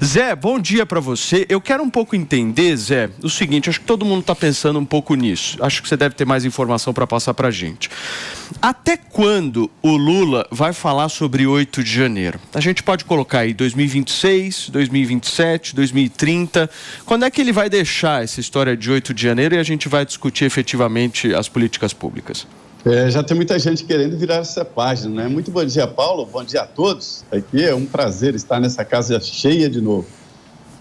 Zé, bom dia para você. Eu quero um pouco entender, Zé, o seguinte, acho que todo mundo está pensando um pouco nisso. Acho que você deve ter mais informação para passar para a gente. Até quando o Lula vai falar sobre 8 de janeiro? A gente pode colocar aí 2026, 2027, 2030. Quando é que ele vai deixar essa história de 8 de janeiro e a gente vai discutir efetivamente as políticas públicas? Já tem muita gente querendo virar essa página, né? Muito bom dia, Paulo. Bom dia a todos. Aqui é um prazer estar nessa casa cheia de novo.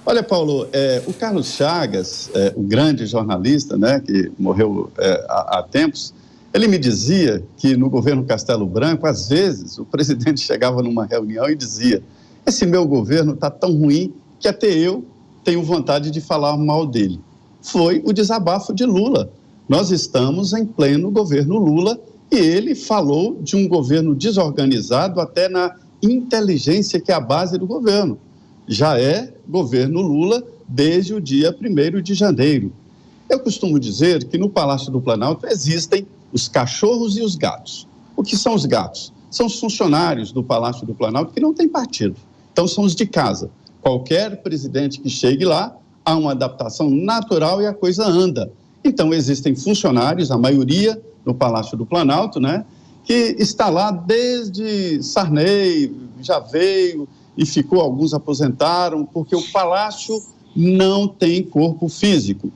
Olha, Paulo, o Carlos Chagas, o grande jornalista, né, que morreu há tempos, ele me dizia que no governo Castelo Branco, às vezes, o presidente chegava numa reunião e dizia: esse meu governo está tão ruim que até eu tenho vontade de falar mal dele. Foi o desabafo de Lula. Nós estamos em pleno governo Lula e ele falou de um governo desorganizado até na inteligência, que é a base do governo. Já é governo Lula desde o dia 1º de janeiro. Eu costumo dizer que no Palácio do Planalto existem os cachorros e os gatos. O que são os gatos? São os funcionários do Palácio do Planalto que não têm partido. Então são os de casa. Qualquer presidente que chegue lá, há uma adaptação natural e a coisa anda. Então, existem funcionários, a maioria no Palácio do Planalto, né, que está lá desde Sarney, já veio e ficou, alguns aposentaram, porque o Palácio não tem corpo físico,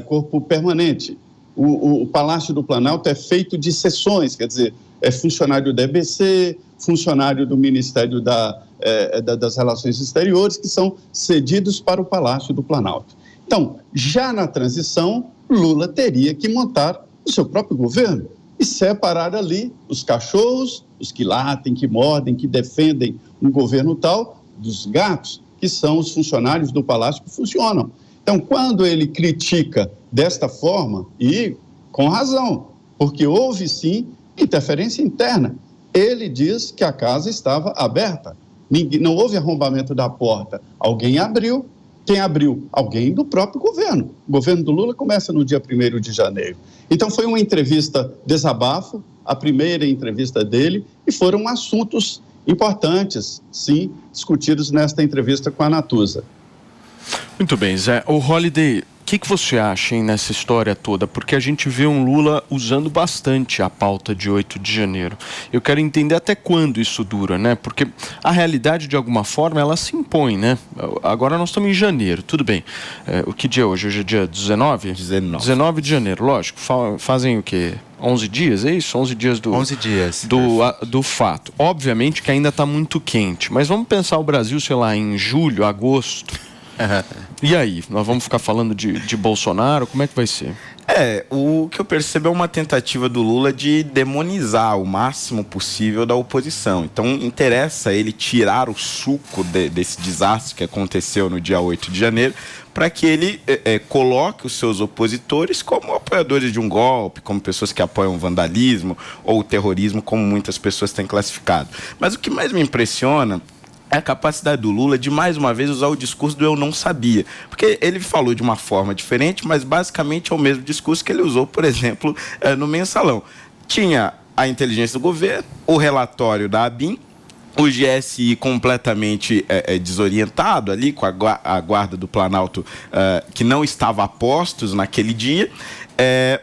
corpo permanente. O Palácio do Planalto é feito de seções, quer dizer, é funcionário da EBC, funcionário do Ministério das Relações Exteriores, que são cedidos para o Palácio do Planalto. Então, já na transição, Lula teria que montar o seu próprio governo e separar ali os cachorros, os que latem, que mordem, que defendem um governo tal, dos gatos, que são os funcionários do Palácio que funcionam. Então, quando ele critica desta forma, e com razão, porque houve sim interferência interna, ele diz que a casa estava aberta, não houve arrombamento da porta, alguém abriu. Quem abriu? Alguém do próprio governo. O governo do Lula começa no dia 1º de janeiro. Então, foi uma entrevista desabafo, a primeira entrevista dele, e foram assuntos importantes, sim, discutidos nesta entrevista com a Natuza. Muito bem, Zé. O Holliday, o que você acha, hein, nessa história toda? Porque a gente vê um Lula usando bastante a pauta de 8 de janeiro. Eu quero entender até quando isso dura, né? Porque a realidade, de alguma forma, ela se impõe, né? Agora nós estamos em janeiro, tudo bem. O que dia é hoje? Hoje é dia 19? 19 de janeiro, lógico. Fazem o quê? 11 dias, é isso? 11 dias 11 dias. Do fato. Obviamente que ainda está muito quente, mas vamos pensar o Brasil, sei lá, em julho, agosto. E aí, nós vamos ficar falando de Bolsonaro? Como é que vai ser? O que eu percebo é uma tentativa do Lula de demonizar o máximo possível da oposição. Então, interessa ele tirar o suco desse desastre que aconteceu no dia 8 de janeiro, para que ele coloque os seus opositores como apoiadores de um golpe, como pessoas que apoiam o vandalismo ou o terrorismo, como muitas pessoas têm classificado. Mas o que mais me impressiona é a capacidade do Lula de, mais uma vez, usar o discurso do eu não sabia. Porque ele falou de uma forma diferente, mas basicamente é o mesmo discurso que ele usou, por exemplo, no Mensalão. Tinha a inteligência do governo, o relatório da ABIN, o GSI completamente desorientado ali, com a guarda do Planalto que não estava a postos naquele dia,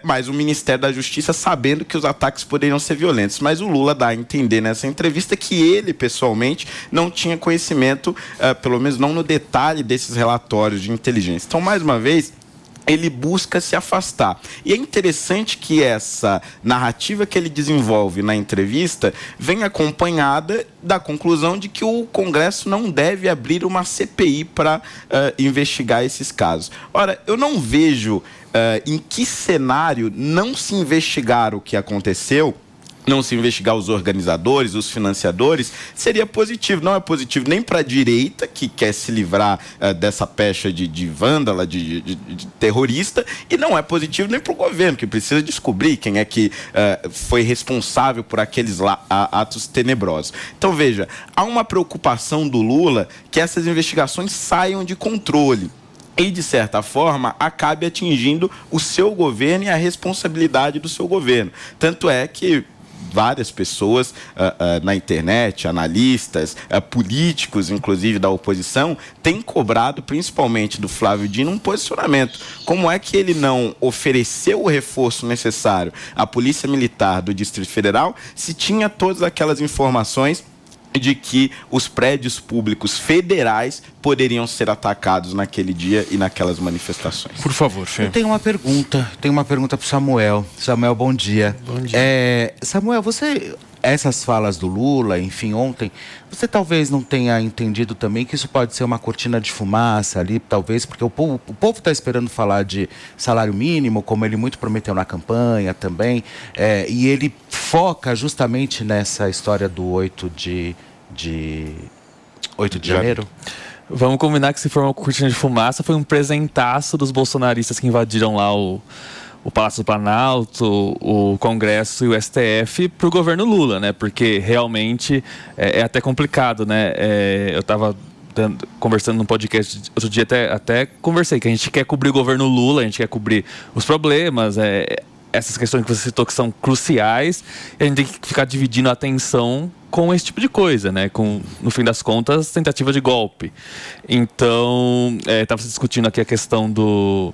mas o Ministério da Justiça sabendo que os ataques poderiam ser violentos. Mas o Lula dá a entender nessa entrevista que ele, pessoalmente, não tinha conhecimento, pelo menos não no detalhe, desses relatórios de inteligência. Então, mais uma vez, ele busca se afastar. E é interessante que essa narrativa que ele desenvolve na entrevista vem acompanhada da conclusão de que o Congresso não deve abrir uma CPI para investigar esses casos. Ora, eu não vejo em que cenário não se investigar o que aconteceu, não se investigar os organizadores, os financiadores, seria positivo. Não é positivo nem para a direita, que quer se livrar dessa pecha de vândala, de terrorista, e não é positivo nem para o governo, que precisa descobrir quem é que foi responsável por aqueles atos tenebrosos. Então, veja, há uma preocupação do Lula que essas investigações saiam de controle e, de certa forma, acabe atingindo o seu governo e a responsabilidade do seu governo. Tanto é que várias pessoas na internet, analistas, políticos, inclusive da oposição, têm cobrado, principalmente do Flávio Dino, um posicionamento. Como é que ele não ofereceu o reforço necessário à Polícia Militar do Distrito Federal se tinha todas aquelas informações de que os prédios públicos federais poderiam ser atacados naquele dia e naquelas manifestações? Por favor, Fê. Eu tenho uma pergunta para o Samuel. Samuel, bom dia. Bom dia. Samuel, essas falas do Lula, enfim, ontem, você talvez não tenha entendido também que isso pode ser uma cortina de fumaça ali, talvez, porque o povo está esperando falar de salário mínimo, como ele muito prometeu na campanha também, e ele foca justamente nessa história do 8 de janeiro. Vamos combinar que se for uma cortina de fumaça, foi um presentaço dos bolsonaristas que invadiram lá o Palácio do Planalto, o Congresso e o STF para o governo Lula, né? Porque realmente é até complicado, né? Eu estava conversando num podcast outro dia, até conversei que a gente quer cobrir o governo Lula, a gente quer cobrir os problemas, essas questões que você citou que são cruciais, e a gente tem que ficar dividindo a atenção com esse tipo de coisa, né? Com, no fim das contas, tentativa de golpe. Então, estava se discutindo aqui a questão do...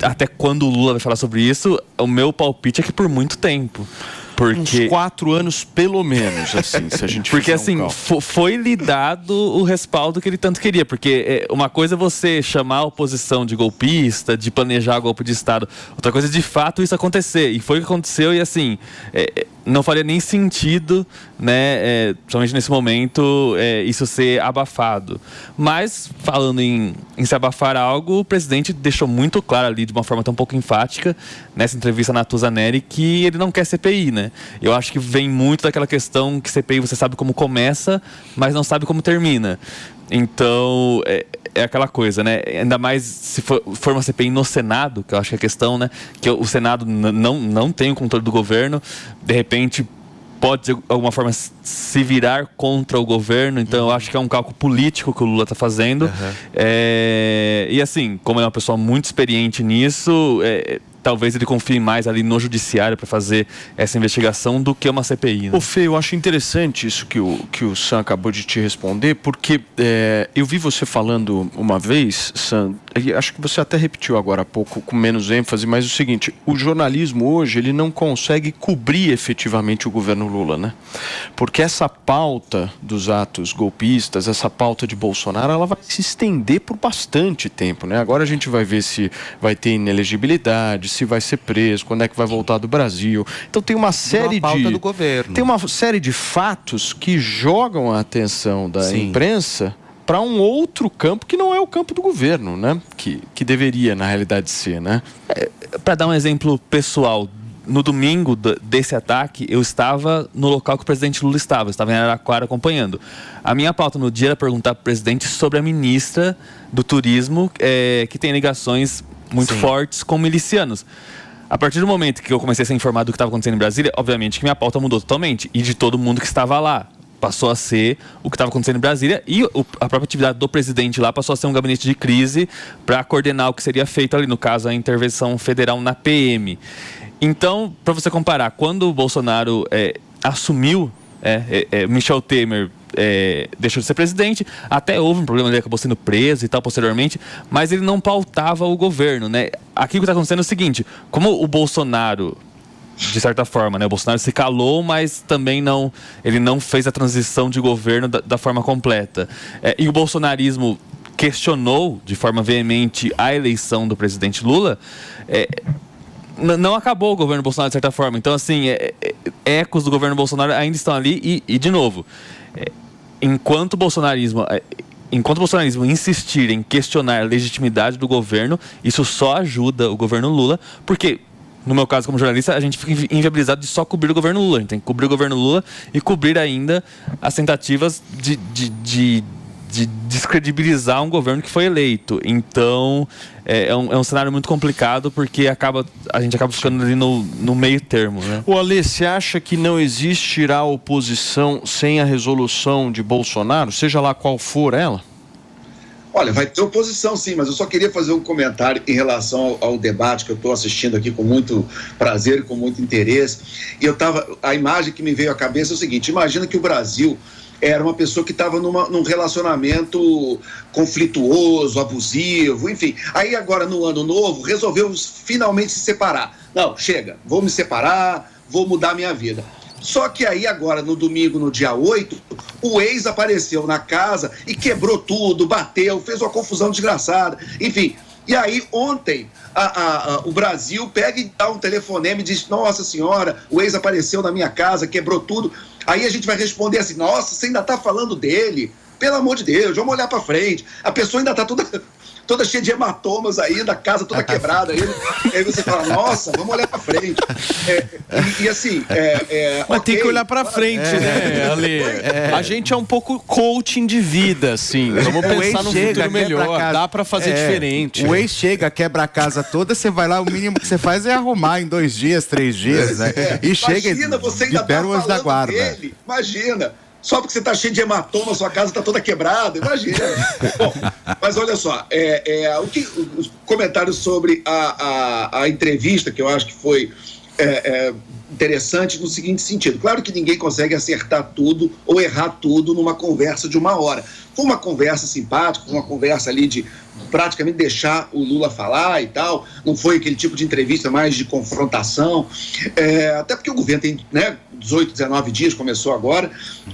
até quando o Lula vai falar sobre isso, o meu palpite é que por muito tempo. Porque... Uns 4 anos, pelo menos, assim, se a gente porque, assim, foi lhe dado o respaldo que ele tanto queria. Porque uma coisa é você chamar a oposição de golpista, de planejar golpe de Estado. Outra coisa é, de fato, isso acontecer. E foi o que aconteceu e, assim, não faria nem sentido, né, somente nesse momento, isso ser abafado. Mas, falando em se abafar algo, o presidente deixou muito claro ali, de uma forma tão pouco enfática, nessa entrevista na Natuza Neri, que ele não quer CPI, né? Eu acho que vem muito daquela questão que CPI você sabe como começa, mas não sabe como termina. Então, é aquela coisa, né? Ainda mais se for uma CPI no Senado, que eu acho que é a questão, né? Que o Senado não tem o controle do governo, de repente pode, de alguma forma, se virar contra o governo. Então, eu acho que é um cálculo político que o Lula está fazendo. E assim, como ele é uma pessoa muito experiente nisso... talvez ele confie mais ali no judiciário para fazer essa investigação do que uma CPI, né? Ô Fê, eu acho interessante isso que o Sam acabou de te responder, porque eu vi você falando uma vez, Sam, e acho que você até repetiu agora há pouco com menos ênfase, mas o seguinte, o jornalismo hoje, ele não consegue cobrir efetivamente o governo Lula, né? Porque essa pauta dos atos golpistas, essa pauta de Bolsonaro, ela vai se estender por bastante tempo, né? Agora a gente vai ver se vai ter inelegibilidade, se vai ser preso, quando é que vai voltar do Brasil. Então tem uma série do governo. Tem uma série de fatos que jogam a atenção da imprensa para um outro campo que não é o campo do governo, né? Que deveria, na realidade, ser, né? Para dar um exemplo pessoal, no domingo desse ataque, eu estava no local que o presidente Lula estava. Eu estava em Araraquara acompanhando. A minha pauta no dia era perguntar para o presidente sobre a ministra do Turismo, que tem ligações muito fortes com milicianos. A partir do momento que eu comecei a ser informado do que estava acontecendo em Brasília, obviamente que minha pauta mudou totalmente. E de todo mundo que estava lá. Passou a ser o que estava acontecendo em Brasília, e a própria atividade do presidente lá passou a ser um gabinete de crise para coordenar o que seria feito ali, no caso, a intervenção federal na PM. Então, para você comparar, quando o Bolsonaro assumiu, Michel Temer deixou de ser presidente, até houve um problema, ele acabou sendo preso e tal posteriormente, mas ele não pautava o governo, né? Aqui o que está acontecendo é o seguinte, como o Bolsonaro, de certa forma, né? O Bolsonaro se calou, mas também ele não fez a transição de governo da forma completa. E o bolsonarismo questionou de forma veemente a eleição do presidente Lula, não acabou o governo Bolsonaro de certa forma. Então, assim, ecos do governo Bolsonaro ainda estão ali e de novo, enquanto o bolsonarismo insistir em questionar a legitimidade do governo, isso só ajuda o governo Lula, porque, no meu caso como jornalista, a gente fica inviabilizado de só cobrir o governo Lula. A gente tem que cobrir o governo Lula e cobrir ainda as tentativas de descredibilizar um governo que foi eleito. Então, é um cenário muito complicado, porque a gente acaba ficando ali no meio termo, né? O Alê, você acha que não existirá oposição sem a resolução de Bolsonaro, seja lá qual for ela? Olha, vai ter oposição sim, mas eu só queria fazer um comentário em relação ao debate que eu estou assistindo aqui com muito prazer e com muito interesse. E a imagem que me veio à cabeça é o seguinte: imagina que o Brasil era uma pessoa que estava num relacionamento conflituoso, abusivo, enfim. Aí agora, no ano novo, resolveu finalmente se separar. Não, chega, vou me separar, vou mudar minha vida. Só que aí agora, no domingo, no dia 8, o ex apareceu na casa e quebrou tudo, bateu, fez uma confusão desgraçada, enfim. E aí, ontem, o Brasil pega e dá um telefonema e diz: nossa senhora, o ex apareceu na minha casa, quebrou tudo. Aí a gente vai responder assim: nossa, você ainda está falando dele? Pelo amor de Deus, vamos olhar para frente. A pessoa ainda está toda cheia de hematomas ainda, a casa toda quebrada ainda. Aí você fala: nossa, vamos olhar para frente. Mas tem que olhar para frente, né, Ale? A gente é um pouco coaching de vida, assim. Vamos pensar no futuro melhor. Dá para fazer diferente. O ex chega, quebra a casa toda, você vai lá, o mínimo que você faz é arrumar em 2 dias, 3 dias, né? E chega e você ainda libera o anjo da guarda. Dele. Imagina. Só porque você está cheio de hematoma, sua casa está toda quebrada, imagina. Bom, mas olha só, os comentários sobre a entrevista, que eu acho que foi interessante no seguinte sentido: claro que ninguém consegue acertar tudo ou errar tudo numa conversa de 1 hora. Foi uma conversa simpática, foi uma conversa ali de praticamente deixar o Lula falar e tal, não foi aquele tipo de entrevista mais de confrontação, até porque o governo tem 18, 19 dias, começou agora,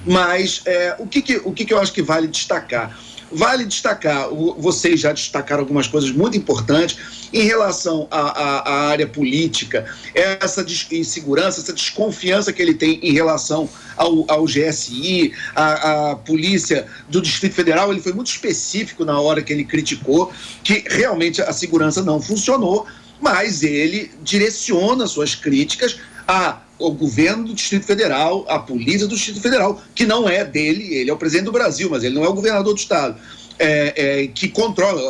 mas o que eu acho que vale destacar? Vale destacar, vocês já destacaram algumas coisas muito importantes em relação à área política, essa insegurança, essa desconfiança que ele tem em relação ao GSI, a polícia do Distrito Federal. Ele foi muito específico na hora que ele criticou que realmente a segurança não funcionou, mas ele direciona suas críticas ao governo do Distrito Federal, à polícia do Distrito Federal, que não é dele, ele é o presidente do Brasil, mas ele não é o governador do estado, que controla,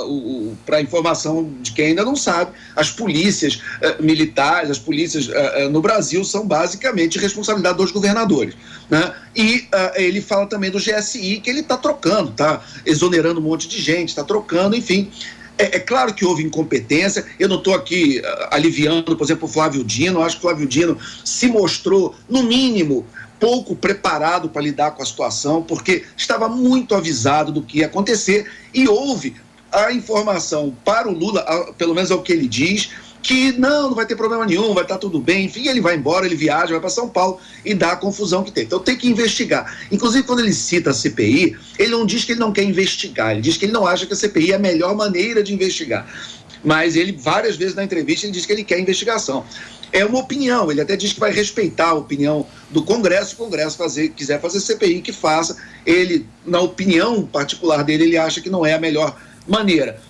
para informação de quem ainda não sabe, as polícias militares, as polícias no Brasil são basicamente responsabilidade dos governadores, né? E ele fala também do GSI, que ele está trocando, está exonerando um monte de gente, está trocando, enfim. É claro que houve incompetência, eu não estou aqui aliviando, por exemplo, o Flávio Dino. Eu acho que o Flávio Dino se mostrou, no mínimo, pouco preparado para lidar com a situação, porque estava muito avisado do que ia acontecer e houve a informação para o Lula, pelo menos é o que ele diz, que não vai ter problema nenhum, vai estar tudo bem, enfim, ele vai embora, ele viaja, vai para São Paulo e dá a confusão que tem. Então tem que investigar. Inclusive, quando ele cita a CPI, ele não diz que ele não quer investigar, ele diz que ele não acha que a CPI é a melhor maneira de investigar. Mas ele, várias vezes na entrevista, ele diz que ele quer investigação. É uma opinião, ele até diz que vai respeitar a opinião do Congresso. Se o Congresso quiser fazer CPI, que faça. Ele, na opinião particular dele, ele acha que não é a melhor maneira.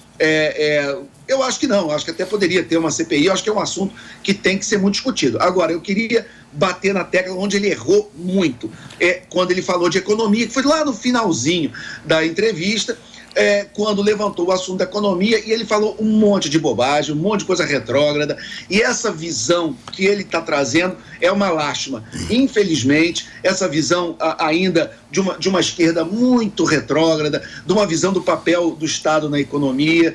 Eu acho que não, acho que até poderia ter uma CPI, eu acho que é um assunto que tem que ser muito discutido. Agora, eu queria bater na tecla onde ele errou muito, quando ele falou de economia, que foi lá no finalzinho da entrevista, quando levantou o assunto da economia, e ele falou um monte de bobagem, um monte de coisa retrógrada, e essa visão que ele está trazendo é uma lástima. Infelizmente, essa visão ainda de uma esquerda muito retrógrada, de uma visão do papel do Estado na economia,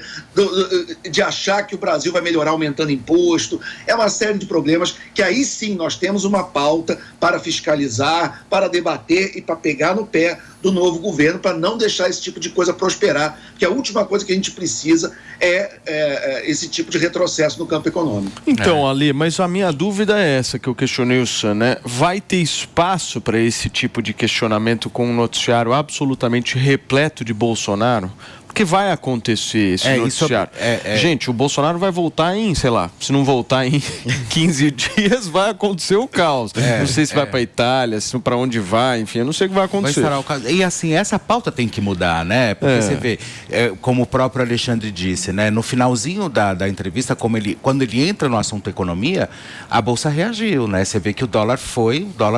de achar que o Brasil vai melhorar aumentando imposto, é uma série de problemas que aí sim nós temos uma pauta para fiscalizar, para debater e para pegar no pé do novo governo, para não deixar esse tipo de coisa prosperar, que a última coisa que a gente precisa é esse tipo de retrocesso no campo econômico. Então, Ali, mas a minha dúvida é essa que eu questionei o Sam, né? Vai ter espaço para esse tipo de questionamento com um noticiário absolutamente repleto de Bolsonaro? Porque vai acontecer esse noticiário. Gente, o Bolsonaro vai voltar em, sei lá, se não voltar em 15 dias, vai acontecer o caos. Não sei se vai para a Itália, se para onde vai, enfim, eu não sei o que vai acontecer. E assim, essa pauta tem que mudar, né? Porque você vê, como o próprio Alexandre disse, né? No finalzinho da entrevista, quando ele entra no assunto economia, a Bolsa reagiu, né? Você vê que o dólar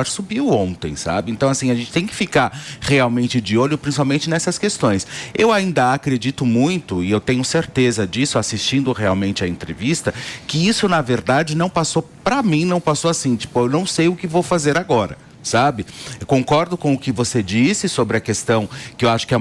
subiu ontem, sabe? Então, assim, a gente tem que ficar realmente de olho, principalmente nessas questões. Eu ainda acredito muito, e eu tenho certeza disso, assistindo realmente a entrevista, que isso, na verdade, não passou, para mim, não passou assim, tipo, eu não sei o que vou fazer agora. sabe? Eu concordo com o que você disse sobre a questão, que eu acho que é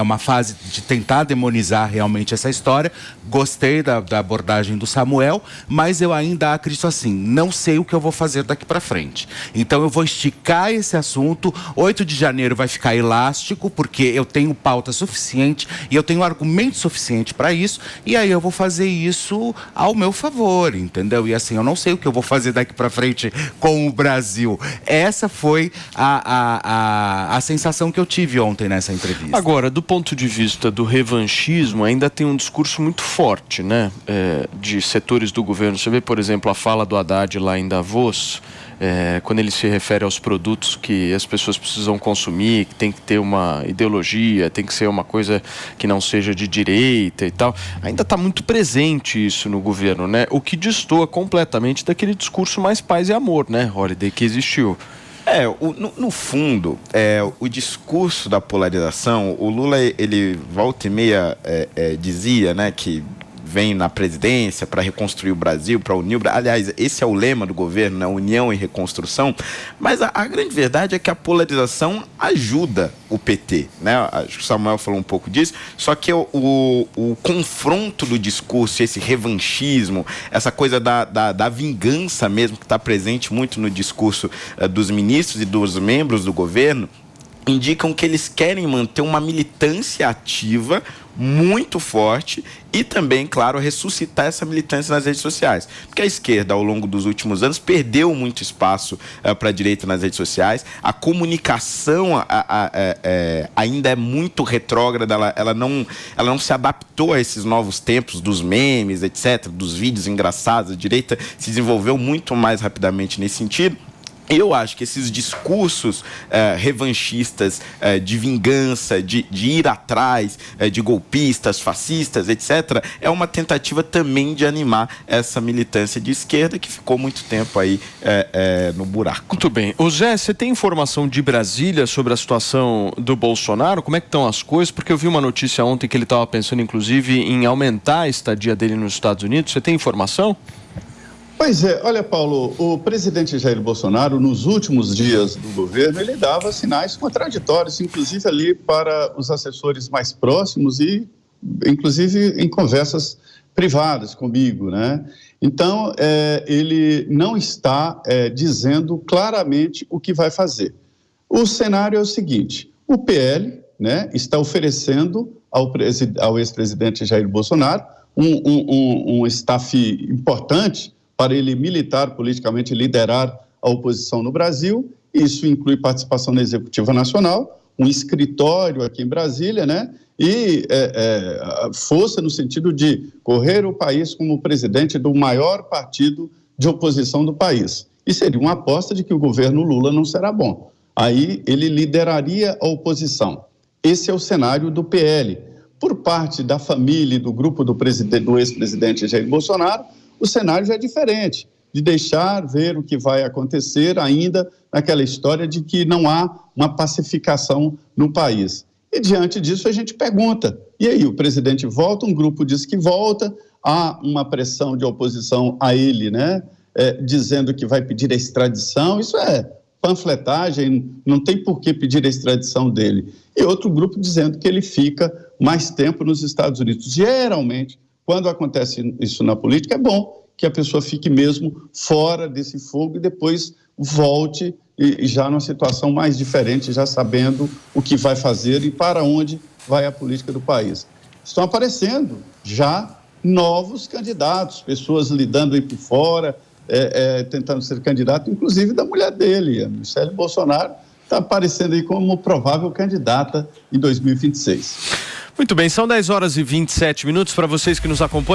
uma fase de tentar demonizar realmente essa história. Gostei da abordagem do Samuel, mas eu ainda acredito assim, não sei o que eu vou fazer daqui para frente. Então eu vou esticar esse assunto. 8 de janeiro vai ficar elástico, porque eu tenho pauta suficiente e eu tenho argumento suficiente para isso, e aí eu vou fazer isso ao meu favor, entendeu? E assim, eu não sei o que eu vou fazer daqui para frente com o Brasil. Essa foi a sensação que eu tive ontem nessa entrevista. Agora, do ponto de vista do revanchismo, ainda tem um discurso muito forte, né? De setores do governo. Você vê, por exemplo, a fala do Haddad lá em Davos, quando ele se refere aos produtos que as pessoas precisam consumir, que tem que ter uma ideologia, tem que ser uma coisa que não seja de direita e tal. Ainda está muito presente isso no governo, né? O que destoa completamente daquele discurso mais paz e amor, né, Holliday, que existiu. No fundo, o discurso da polarização, o Lula, ele volta e meia dizia, né, que vem na presidência para reconstruir o Brasil, para unir o Brasil. Aliás, esse é o lema do governo, né? União e reconstrução. Mas a grande verdade é que a polarização ajuda o PT, né? Acho que o Samuel falou um pouco disso, só que o confronto do discurso, esse revanchismo, essa coisa da vingança mesmo, que está presente muito no discurso dos ministros e dos membros do governo, indicam que eles querem manter uma militância ativa muito forte e também, claro, ressuscitar essa militância nas redes sociais. Porque a esquerda, ao longo dos últimos anos, perdeu muito espaço para a direita nas redes sociais. A comunicação ainda é muito retrógrada, ela não se adaptou a esses novos tempos dos memes, etc., dos vídeos engraçados. A direita se desenvolveu muito mais rapidamente nesse sentido. Eu acho que esses discursos revanchistas, de vingança, de ir atrás de golpistas, fascistas, etc., é uma tentativa também de animar essa militância de esquerda que ficou muito tempo aí no buraco. Muito bem. Ô Zé, você tem informação de Brasília sobre a situação do Bolsonaro? Como é que estão as coisas? Porque eu vi uma notícia ontem que ele estava pensando, inclusive, em aumentar a estadia dele nos Estados Unidos. Você tem informação? Pois é, olha, Paulo, o presidente Jair Bolsonaro, nos últimos dias do governo, ele dava sinais contraditórios, inclusive ali para os assessores mais próximos e, inclusive, em conversas privadas comigo, né? Então, ele não está dizendo claramente o que vai fazer. O cenário é o seguinte: o PL, né, está oferecendo ao ex-presidente Jair Bolsonaro um staff importante para ele militar, politicamente, liderar a oposição no Brasil. Isso inclui participação na Executiva Nacional, um escritório aqui em Brasília, né? E força no sentido de correr o país como presidente do maior partido de oposição do país. E seria uma aposta de que o governo Lula não será bom. Aí ele lideraria a oposição. Esse é o cenário do PL. Por parte da família e do grupo do ex-presidente Jair Bolsonaro, o cenário já é diferente, de deixar ver o que vai acontecer ainda naquela história de que não há uma pacificação no país. E diante disso a gente pergunta, e aí, o presidente volta, um grupo diz que volta, há uma pressão de oposição a ele, né, dizendo que vai pedir a extradição. Isso é panfletagem, não tem por que pedir a extradição dele. E outro grupo dizendo que ele fica mais tempo nos Estados Unidos. Geralmente, quando acontece isso na política, é bom que a pessoa fique mesmo fora desse fogo e depois volte já numa situação mais diferente, já sabendo o que vai fazer e para onde vai a política do país. Estão aparecendo já novos candidatos, pessoas lidando aí por fora, tentando ser candidato, inclusive da mulher dele, a Michele Bolsonaro, está aparecendo aí como provável candidata em 2026. Muito bem, são 10 horas e 27 minutos para vocês que nos acompanham.